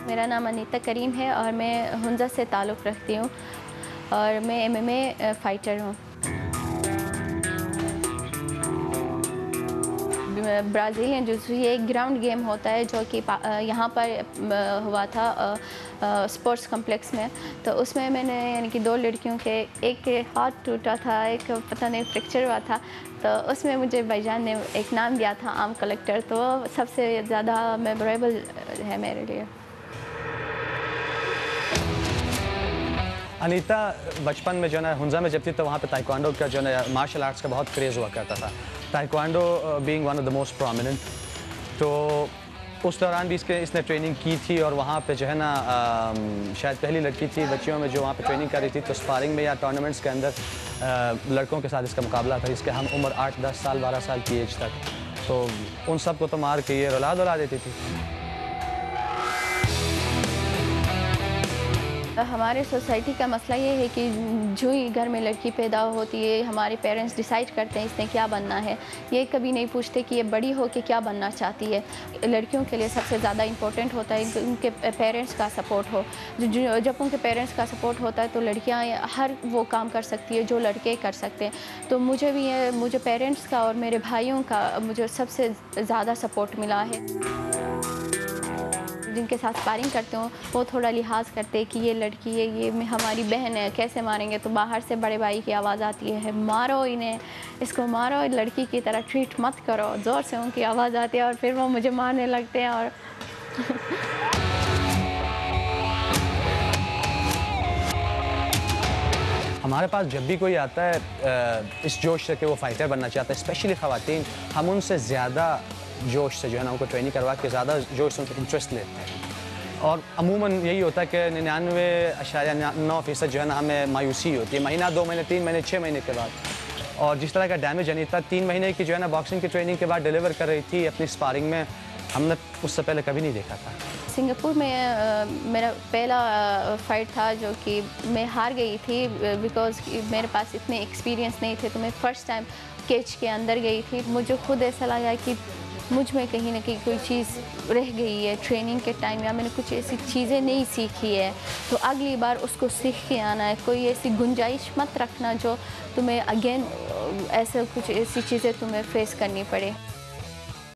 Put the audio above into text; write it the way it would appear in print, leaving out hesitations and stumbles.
मेरा नाम अनीता करीम है और मैं हुंजा से ताल्लुक़ रखती हूँ और मैं एमएमए फ़ाइटर हूँ। ब्राज़ीलियन जिट्सु ये एक ग्राउंड गेम होता है जो कि यहाँ पर हुआ था स्पोर्ट्स कॉम्प्लेक्स में। तो उसमें मैंने यानी कि 2 लड़कियों के, एक के हाथ टूटा था, एक पता नहीं फ्रैक्चर हुआ था। तो उसमें मुझे भाईजान ने एक नाम दिया था आर्म कलेक्टर, तो सबसे ज़्यादा मेमोरेबल है मेरे लिए। अनीता बचपन में जो है ना हुंजा में जब थी तो वहाँ पे ताइक्वांडो का जो है मार्शल आर्ट्स का बहुत क्रेज़ हुआ करता था। Taekwondo being one of the most prominent, तो उस दौरान भी इसने ट्रेनिंग की थी और वहाँ पे जो है ना शायद पहली लड़की थी बच्चियों में जो वहाँ पे ट्रेनिंग कर रही थी। तो स्पारिंग में या टूर्नामेंट्स के अंदर लड़कों के साथ इसका मुकाबला था, इसके हम उम्र 8, 10 साल, 12 साल की एज तक, तो उन सब को तो मार के ये रुला देती थी। हमारे सोसाइटी का मसला ये है कि जो ही घर में लड़की पैदा होती है, हमारे पेरेंट्स डिसाइड करते हैं इसने क्या बनना है। ये कभी नहीं पूछते कि ये बड़ी हो के क्या बनना चाहती है। लड़कियों के लिए सबसे ज़्यादा इम्पोर्टेंट होता है उनके पेरेंट्स का सपोर्ट हो। जब उनके पेरेंट्स का सपोर्ट होता है तो लड़कियाँ हर वो काम कर सकती है जो लड़के कर सकते हैं। तो मुझे पेरेंट्स का और मेरे भाइयों का मुझे सबसे ज़्यादा सपोर्ट मिला है। जिनके साथ स्पारिंग करते हो वो थोड़ा लिहाज करते हैं कि ये लड़की है, ये हमारी बहन है, कैसे मारेंगे। तो बाहर से बड़े भाई की आवाज़ आती है, मारो इन्हें, इसको मारो, लड़की की तरह ट्रीट मत करो। ज़ोर से उनकी आवाज़ आती है और फिर वो मुझे मारने लगते हैं। और हमारे पास जब भी कोई आता है इस जोश से कि वो फाइटर बनना चाहता है, स्पेशली ख़वातीन, हम उनसे ज़्यादा जोश से जो है ना उनको ट्रेनिंग करवा के ज़्यादा जोश से उनको इंटरेस्ट लेते हैं। और अमूमन यही होता है कि 99.9% जो है ना हमें मायूसी होती है महीना, 2 महीने, 3 महीने, 6 महीने के बाद। और जिस तरह का डैमेज अनीता 3 महीने की जो है ना बॉक्सिंग की ट्रेनिंग के बाद डिलीवर कर रही थी अपनी स्पारिंग में, हमने उससे पहले कभी नहीं देखा था। सिंगापुर में मेरा पहला फ़ाइट था जो कि मैं हार गई थी बिकॉज़ मेरे पास इतने एक्सपीरियंस नहीं थे। तो मैं फ़र्स्ट टाइम केज के अंदर गई थी। मुझे खुद ऐसा लगा कि मुझ में कहीं ना कहीं कोई चीज़ रह गई है ट्रेनिंग के टाइम, या मैंने कुछ ऐसी चीज़ें नहीं सीखी है। तो अगली बार उसको सीख के आना है। कोई ऐसी गुंजाइश मत रखना जो तुम्हें अगेन ऐसा कुछ ऐसी चीज़ें तुम्हें फेस करनी पड़े।